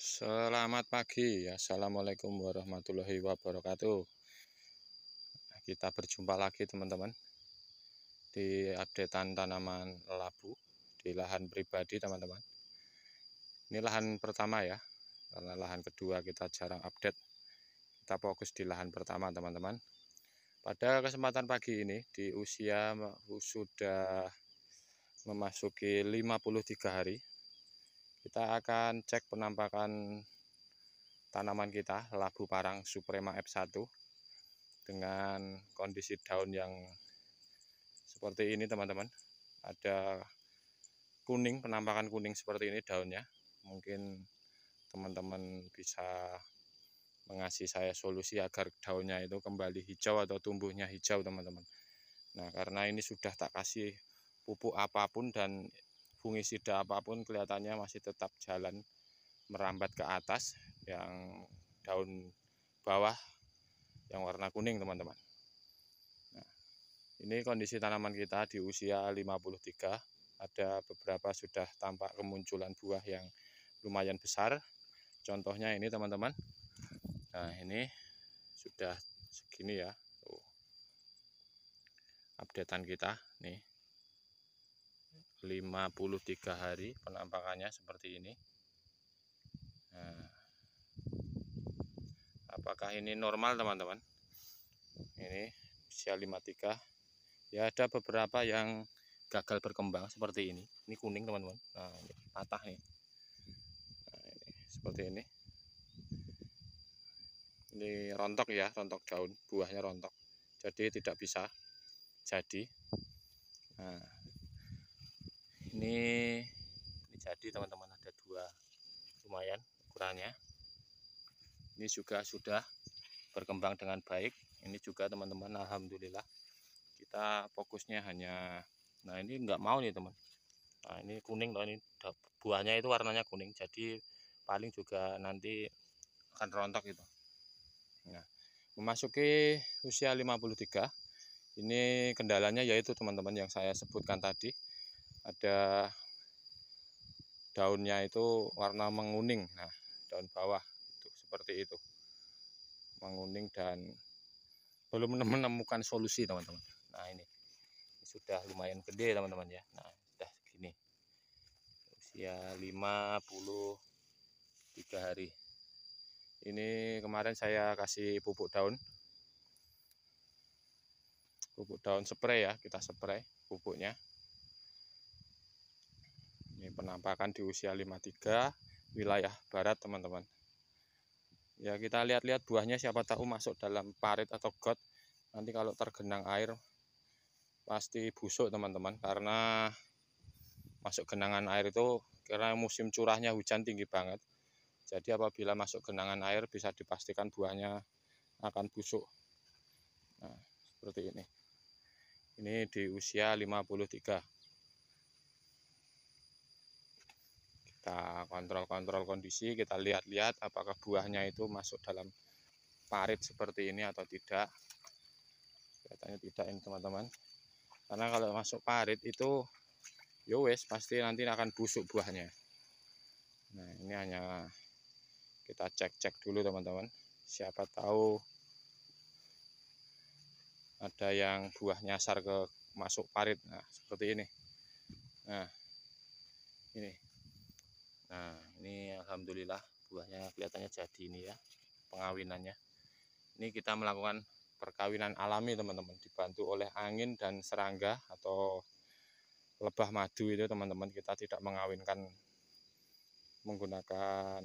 Selamat pagi, assalamualaikum warahmatullahi wabarakatuh. Kita berjumpa lagi teman-teman di updatean tanaman labu di lahan pribadi teman-teman. Ini lahan pertama ya, karena lahan kedua kita jarang update. Kita fokus di lahan pertama teman-teman. Pada kesempatan pagi ini di usia sudah memasuki 53 hari, kita akan cek penampakan tanaman kita labu parang Suprema F1 dengan kondisi daun yang seperti ini teman-teman. Ada kuning, penampakan kuning seperti ini daunnya. Mungkin teman-teman bisa mengasih saya solusi agar daunnya itu kembali hijau atau tumbuhnya hijau teman-teman. Nah, karena ini sudah tak kasih pupuk apapun dan fungisida apapun, kelihatannya masih tetap jalan merambat ke atas, yang daun bawah yang warna kuning teman-teman. Nah, ini kondisi tanaman kita di usia 53. Ada beberapa sudah tampak kemunculan buah yang lumayan besar. Contohnya ini teman-teman. Nah, ini sudah segini ya. Tuh. Updatean kita nih. 53 hari penampakannya seperti ini. Nah, apakah ini normal teman-teman? Ini usia 53. Ya, ada beberapa yang gagal berkembang seperti ini. Ini kuning teman-teman. Nah, ini patah nih. Nah, ini seperti ini. Ini rontok ya, rontok daun, buahnya rontok. Jadi tidak bisa jadi. Nah, ini jadi teman-teman, ada dua, lumayan ukurannya. Ini juga sudah berkembang dengan baik. Ini juga teman-teman, alhamdulillah. Kita fokusnya hanya, nah ini enggak mau nih teman. Nah, ini kuning loh, ini buahnya itu warnanya kuning, jadi paling juga nanti akan rontok itu. Nah, memasuki usia 53, ini kendalanya yaitu teman-teman yang saya sebutkan tadi. Ada daunnya itu warna menguning. Nah, daun bawah itu seperti itu. Menguning dan belum menemukan solusi teman-teman. Nah, ini sudah lumayan gede teman-teman ya. Nah, sudah segini. Usia 53 hari. Ini kemarin saya kasih pupuk daun spray ya, kita spray pupuknya. Ini penampakan di usia 53 wilayah barat teman-teman. Ya, kita lihat-lihat buahnya, siapa tahu masuk dalam parit atau got. Nanti kalau tergenang air pasti busuk teman-teman, karena masuk genangan air itu karena musim curahnya hujan tinggi banget. Jadi apabila masuk genangan air bisa dipastikan buahnya akan busuk. Nah, seperti ini. Ini di usia 53. Kita kontrol kondisi, kita lihat-lihat apakah buahnya itu masuk dalam parit seperti ini atau tidak. Kelihatannya tidak ini teman-teman. Karena kalau masuk parit itu yowes pasti nanti akan busuk buahnya. Nah, ini hanya kita cek dulu teman-teman. Siapa tahu ada yang buah nyasar ke masuk parit. Nah, seperti ini. Nah, ini. Nah, ini alhamdulillah buahnya kelihatannya jadi ini ya, pengawinannya. Ini kita melakukan perkawinan alami teman-teman, dibantu oleh angin dan serangga atau lebah madu itu teman-teman. Kita tidak mengawinkan menggunakan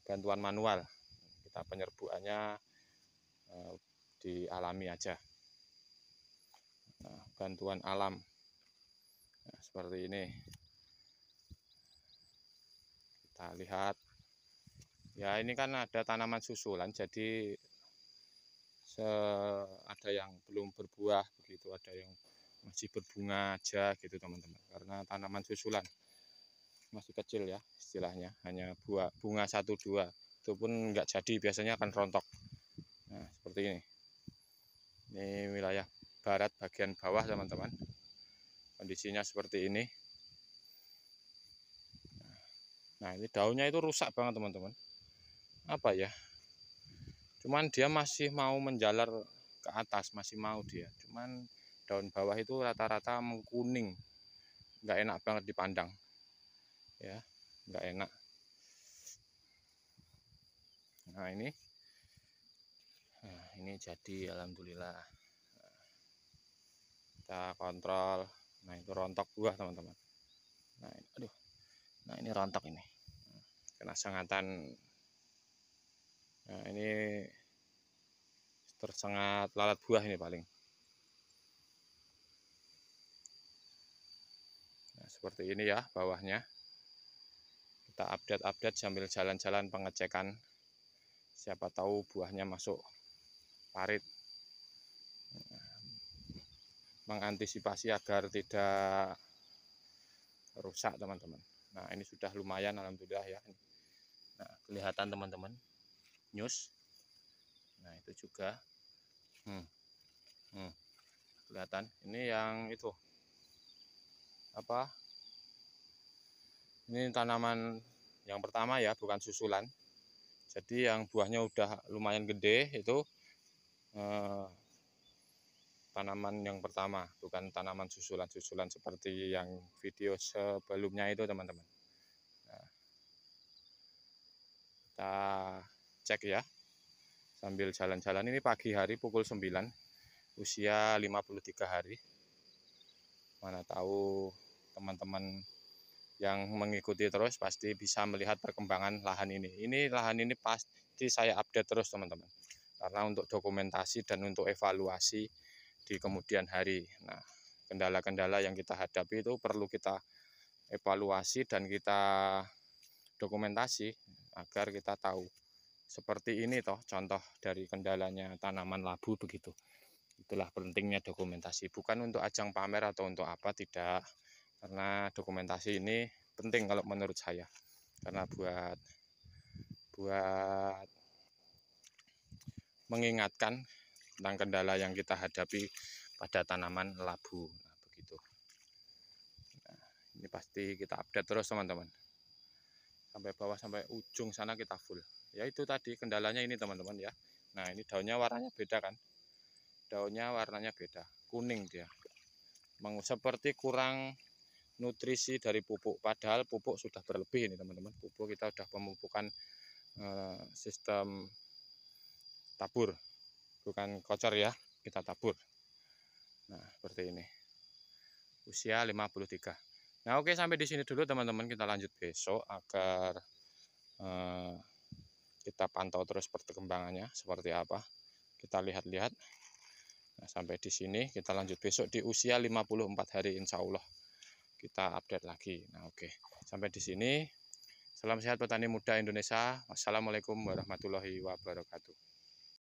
bantuan manual. Kita penyerbuannya dialami aja. Nah, bantuan alam. Nah, seperti ini. Kita lihat. Ya, ini kan ada tanaman susulan, jadi ada yang belum berbuah begitu, ada yang masih berbunga aja gitu teman-teman. Karena tanaman susulan masih kecil ya istilahnya, hanya bunga 1-2, itu pun nggak jadi, biasanya akan rontok. Nah, seperti ini. Ini wilayah barat bagian bawah teman-teman, kondisinya seperti ini. Nah, Nah, ini daunnya itu rusak banget teman-teman. Apa ya? Cuman dia masih mau menjalar ke atas, masih mau dia. Cuman daun bawah itu rata-rata mengkuning, nggak enak banget dipandang, ya, nggak enak. Nah ini jadi alhamdulillah. Kita kontrol. Nah itu rontok buah teman-teman. Nah ini, aduh, nah ini rontok ini. Kena sengatan. Nah ini tersengat lalat buah ini paling. Nah, seperti ini ya bawahnya. Kita update sambil jalan-jalan pengecekan. Siapa tahu buahnya masuk parit. Mengantisipasi agar tidak rusak teman-teman. Nah ini sudah lumayan alhamdulillah ya. Nah kelihatan teman-teman news. Nah itu juga kelihatan. Ini yang itu apa? Ini tanaman yang pertama ya, bukan susulan. Jadi yang buahnya udah lumayan gede itu tanaman yang pertama, bukan tanaman susulan-susulan seperti yang video sebelumnya itu teman-teman. Nah, kita cek ya sambil jalan-jalan. Ini pagi hari pukul 9, usia 53 hari. Mana tahu teman-teman yang mengikuti terus pasti bisa melihat perkembangan lahan ini. Lahan ini pasti saya update terus teman-teman, karena untuk dokumentasi dan untuk evaluasi di kemudian hari. Nah, kendala-kendala yang kita hadapi itu perlu kita evaluasi dan kita dokumentasi agar kita tahu. Seperti ini toh contoh dari kendalanya tanaman labu begitu. Itulah pentingnya dokumentasi, bukan untuk ajang pamer atau untuk apa, tidak. Karena dokumentasi ini penting kalau menurut saya. Karena buat mengingatkan tentang kendala yang kita hadapi pada tanaman labu. Nah, begitu. Nah, ini pasti kita update terus teman-teman. Sampai bawah, sampai ujung sana kita full. Ya itu tadi kendalanya ini teman-teman ya. Nah ini daunnya warnanya beda kan. Daunnya warnanya beda, kuning dia. Seperti kurang nutrisi dari pupuk. Padahal pupuk sudah berlebih ini teman-teman. Pupuk kita sudah pemupukan sistem tabur. Bukan kocor ya, kita tabur. Nah seperti ini. Usia 53. Nah oke, sampai di sini dulu teman-teman. Kita lanjut besok agar kita pantau terus perkembangannya seperti apa. Kita lihat-lihat. Nah, sampai di sini kita lanjut besok di usia 54 hari insya Allah kita update lagi. Nah oke, sampai di sini. Salam sehat petani muda Indonesia. Wassalamualaikum warahmatullahi wabarakatuh.